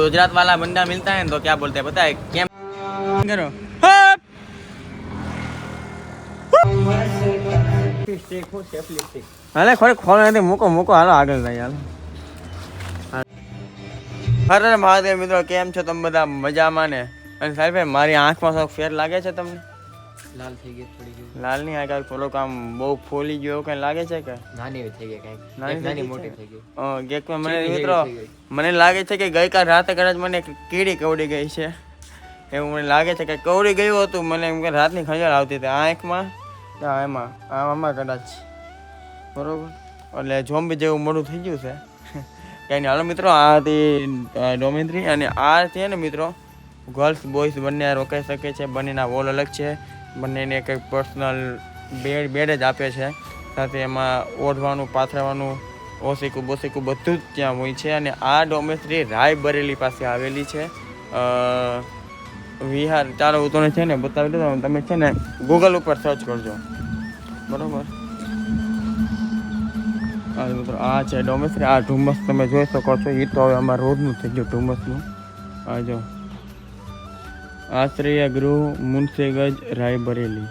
गुजरात वाला बंदा मिलता है तो क्या बोलते हैं पता है क्या करो हाले खोले खोल नहीं मुको मुको हालो आगे जाए हाल हर महादेव मित्रों केम छो तम बधा मजाમાં ને અને સાહેબ મારી આંખમાં થોડોક ફેર લાગે છે તમને લાલ થઈ ગઈ થોડી ગઈ લાલ નહીં આ થોડોક આમ બહુ ફોલી ગયો કઈ લાગે છે કે નાની થઈ ગઈ કઈ નાની મોટી થઈ ગઈ કેકમાં મને મિત્રો મને લાગે છે કે ગઈકાલ રાતે કદાચ મને કીડી કવડી ગઈ છે એવું મને લાગે છે કે કવડી ગયું હતું મને એમ કે રાતની ખંજર આવતી હતી આંખમાં એમાં આમાં કદાચ બરોબર એટલે ઝોમ્બી જેવું મોડું થઈ ગયું છે કંઈ નહીં હાલો મિત્રો આ હતી ડોમેન્ટ્રી અને આ છે ને મિત્રો ગર્લ્સ બોયઝ બંને રોકાઈ શકે છે બંનેના વોલ અલગ છે બંનેને કંઈક પર્સનલ બેડ જ આપે છે સાથે એમાં ઓઢવાનું પાથરવાનું ઓસીકું બોસીકું બધું જ ત્યાં હોય છે અને આ ડોમેસ્ટ્રી રાયબરેલી પાસે આવેલી છે વિહાર ચાલો હું તને છે ને બતાવી દઉં તમે છે ને ગૂગલ ઉપર સર્ચ કરજો બરાબર હા મિત્રો આ છે ડોમેસ્ટ્રી આ ધુમ્મસ તમે જોઈ શકો છો એ તો હવે અમારે રોજનું થઈ ગયું ધુમ્મસનું આ જો આશ્રય ગૃહ મુનસીગંજ રાયબરેલી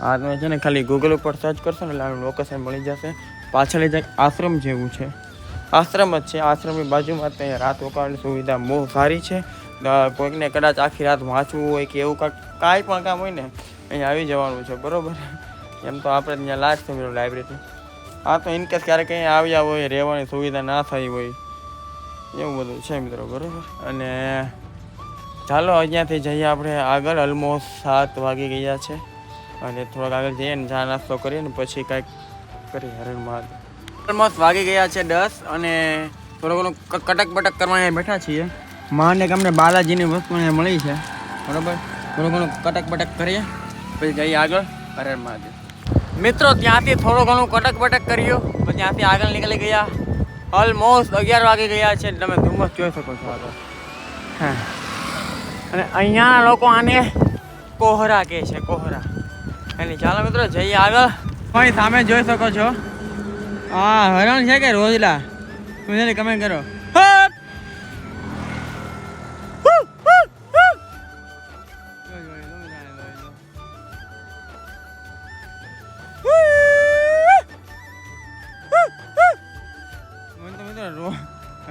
આ તમે છે ને ખાલી ગૂગલ ઉપર સર્ચ કરશો ને એટલે આનું લોકેશન મળી જશે પાછળ જ આશ્રમ જેવું છે આશ્રમ જ છે આશ્રમની બાજુમાં ત્યાં રાત રોકાવાની સુવિધા બહુ સારી છે કોઈકને કદાચ આખી રાત વાંચવું હોય કે એવું કાંઈ પણ કામ હોય ને અહીંયા આવી જવાનું છે બરાબર એમ તો આપણે ત્યાં લાજ છે મિત્રો લાઇબ્રેરી આ તો ઇનકેસ ક્યારેક અહીંયા આવ્યા હોય રહેવાની સુવિધા ના થઈ હોય એવું બધું છે મિત્રો બરાબર અને ચાલો અહીંયાથી જઈએ આપણે આગળ ઓલમોસ્ટ 7 વાગી ગયા છે અને થોડોક આગળ જઈએ ને ચા નાસ્તો કરીએ ને પછી કાંઈક કરીએ હરણ મહાદેવ ઓલમોસ્ટ વાગી ગયા છે 10 અને થોડું ઘણું કટક બટક કરવા અહીંયા બેઠા છીએ માને કે અમને બાલાજીની વસ્તુ અહીંયા મળી છે બરાબર થોડું ઘણું કટક બટક કરીએ પછી જઈએ આગળ હરણ મહાદેવ મિત્રો ત્યાંથી થોડું ઘણું કટક બટક કર્યું પછી ત્યાંથી આગળ નીકળી ગયા ઓલમોસ્ટ 11 વાગી ગયા છે તમે ધુમ્મસ જોઈ શકો છો આગળ હા અને અહીંયાના લોકો આને કોહરા કહે છે કોહરા એની ચાલો મિત્રો જઈએ આગળ અહીં સામે જોઈ શકો છો હા હરણ છે કે રોજલા તમે કમેન્ટ કરો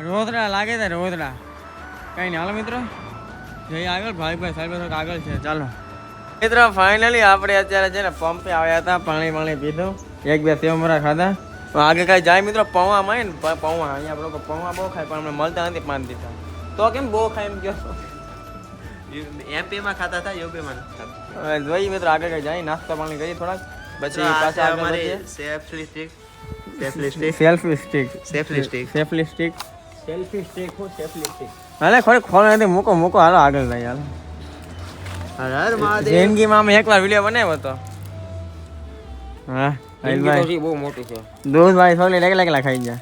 રોતડા લાગે છે રોતડા કઈ નહીં હાલો મિત્રો જઈએ આગળ ભાઈ સાહેબ આગળ છે ચાલો મિત્રો ફાઇનલી આપણે અત્યારે છે ને પંપે આવ્યા હતા પાણી પીધું 1-2 સેવમરા ખાધા આગળ કાંઈ જાય મિત્રો પૌવામાં ને પૌવા અહીંયા લોકો પૌવા બહુ ખાય પણ અમને મળતા નથી 5 દીધા તો કેમ બહુ ખાય એમ કહો એમપીમાં ખાતા હતા યુપીમાં જોઈએ મિત્રો આગળ કાંઈ જાય નાસ્તો પાણી કરીએ થોડાક પછી પાછા આગળ સેફલી સ્ટીક હાલે ખોલ નથી મૂકો હાલો આગળ જાય હાલો જિંદગીમાં અમે એકવાર વિડીયો બનાવ્યો હતો હા બહુ મોટી છે દૂધ ભાઈ સોલી એકલા ખાઈ ગયા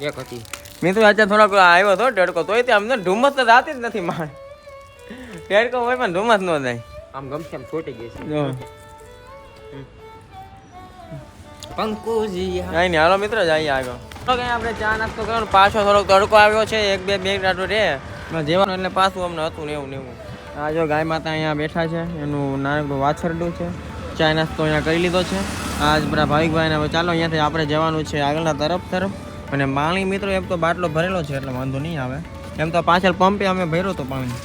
એક હતી મિત્રો અત્યારે થોડોક આવ્યો હતો ટેડકો તોય તે અમને ધુમ્મસ તો જાતી જ નથી મારે ટેડકો હોય પણ ધુમ્મસ ન જાય આમ ગમશે આમ છોટી ગઈ છે કઈ નહીં હાલો મિત્રો જઈએ આગળ આપણે ચા નાસ્તો કરવાનો પાછો થોડોક તડકો આવ્યો છે 1-2 મિનિટ રે જેવાનું એટલે પાછું અમને હતું ને એવું આ જો ગાય માતા અહીંયા બેઠા છે એનું નાનકડું વાછરડું છે ચા નાસ્તો અહીંયા કરી લીધો છે આજ બધા ભાવિકભાઈને હવે ચાલો અહીંયાથી આપણે જવાનું છે આગળના તરફ અને પાણી મિત્રો એમ તો બાટલો ભરેલો છે એટલે વાંધો નહીં આવે એમ તો પાછળ પંપે અમે ભર્યો હતો પાણી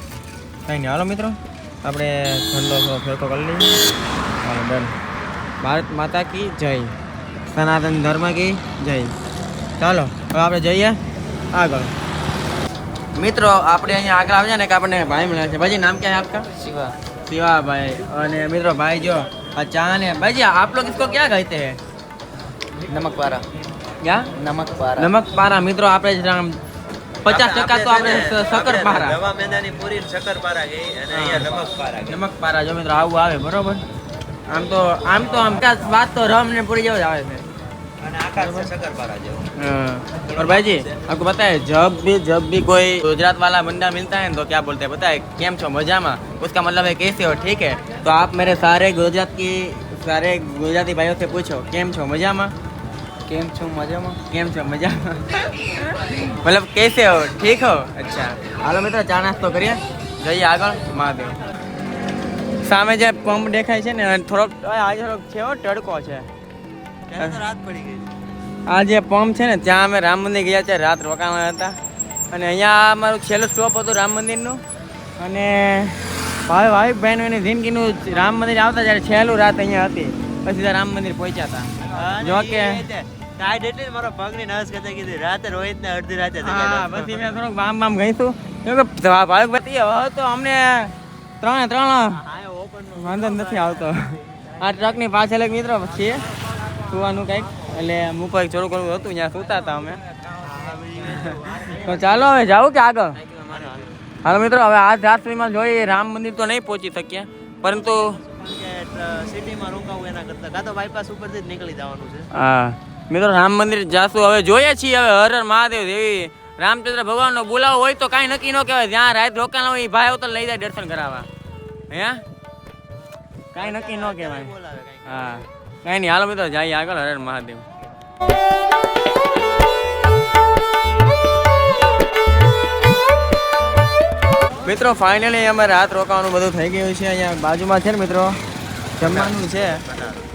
કંઈ નહીં હાલો મિત્રો આપણે ઠંડો ફેરકો કરી લઈએ હાલો ડન ભારત માતા કી જય સનાતન ધર્મ કી જય ચાલો હવે આપણે જઈએ આગળ મિત્રો આપણે અહીંયા આગળ આવ્યા ને કે આપણને ભાઈ મળ્યા છે ભાઈ નામ ક્યાં है आपका शिवा भाई અને મિત્રો ભાઈ જો આ ચા ને ભાઈ जी आप लोग इसको क्या कहते हैं નમક પારા क्या નમક પારા મિત્રો આપણે 50% તો આપણે શક્કરપારા દવા મેદાની પૂરી શક્કરપારા ગઈ અને અહીંયા નમક પારા જો મિત્રો આવું આવે બરોબર આમ તો વાત તો રમ ને પૂરી જેવો જ આવે છે અને આકાર से शक्करपारा जो और भाई जी आपको पता है जब भी कोई गुजरात वाला बंदा मिलता है तो क्या बोलते हैं पता है केम छो मजामा उसका मतलब है कैसे हो ठीक है तो आप मेरे सारे गुजराती भाइयों से पूछो केम छो मजामा કેમ છો મજામાં? કેમ છો મજામાં? मतलब कैसे हो? ठीक हो? अच्छा હાલો મિત્રો ચા નાસ્તો કરીએ, જઈએ આગળ મહાદેવ. સામે જે પંપ દેખાય છે ને થોડોક આજે થોડોક છે હો, તડકો છે. રાત પડી ગઈ. આ જે પંપ છે ને ત્યાં અમે રામ મંદિર ગયા છે, રાત રોકાણા હતા. અને અહીંયા અમારું છેલ્લું સ્ટોપ હતું રામ મંદિરનું. અને ભાઈ બહેનોની જિંદગીનું રામ મંદિર આવતા જ્યારે છેલ્લું રાત અહીંયા હતી, પછી ત્યાં રામ મંદિર પહોંચ્યા હતા. જો કે ટાઈડ એટલે મારો પગની નસ કહેતા કીધી રાતે રોહિત ને અડધી રાતે હા પછી મેં થોડુંક બામ ગઈશું. ભાઈ હવે તો અમને ત્રણ વાંધો નથી આવતો. આ ટ્રકની પાછળ એક મિત્રો છીએ સુવાનું કંઈક, એટલે ઉપર થોડું ઘણું હતું ત્યાં સૂતા હતા અમે. તો ચાલો હવે જાવું કે આગળ? હાલો મિત્રો હવે આ રાત સુધીમાં જોઈએ રામ મંદિર તો નહીં પહોંચી શકીએ, પરંતુ સિટીમાં રોકાવું એના કરતા કાં તો બાયપાસ ઉપરથી જ નીકળી જવાનું છે. હા મિત્રો રામ મંદિર જાશું હવે, જોઈએ છીએ હવે. હર હર મહાદેવ દેવી રામચંદ્ર ભગવાનનો બોલાવો હોય તો કાંઈ નક્કી ન કહેવાય. જ્યાં રાત રોકાણ હોય એ ભાઈ તો લઈ જાય દર્શન કરાવવા. હે કાંઈ નક્કી ન કહેવાય. હા કાંઈ નહીં, હાલો મિત્રો જઈએ આગળ. હર હર મહાદેવ. મિત્રો ફાઇનલી અમે રાત રોકાવાનું બધું થઈ ગયું છે. અહીંયા બાજુમાં છે ને મિત્રો જમવાનું છે,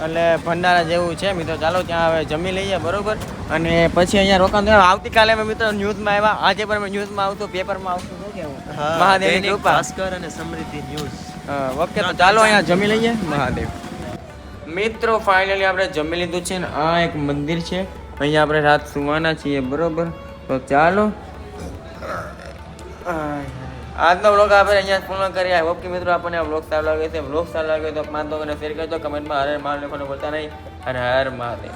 એટલે ભંડારા જેવું છે મિત્રો. ચાલો ત્યાં હવે જમી લઈએ, બરોબર. અને પછી અહીંયા રોકાવાનું. આવતીકાલે અમે મિત્રો ન્યૂઝમાં આવ્યા, આજે પણ અમે ન્યૂઝમાં આવતું, પેપરમાં આવતું. શું કેવું? મહાદેવની કૃપા. ભાસ્કર અને સમૃદ્ધિ ન્યૂઝ. ઓકે તો ચાલો અહીંયા જમી લઈએ. મહાદેવ. મિત્રો ફાઇનલી આપણે જમી લીધું છે ને આ એક મંદિર છે, અહીંયા આપણે રાત સુવાના છીએ, બરોબર. તો ચાલો આજનો વ્લોગ આપણે અહીંયા પૂર્ણ કરીએ. આઈ હોપ કે મિત્રો આપણને આ વ્લોગ સારો લાગે છે. વ્લોગ સારો લાગે તો 5 લોકોને શેર કરજો, કમેન્ટમાં હર હર મહાદેવ લખવાનું ભૂલતા નહીં. હર હર મહાદેવ.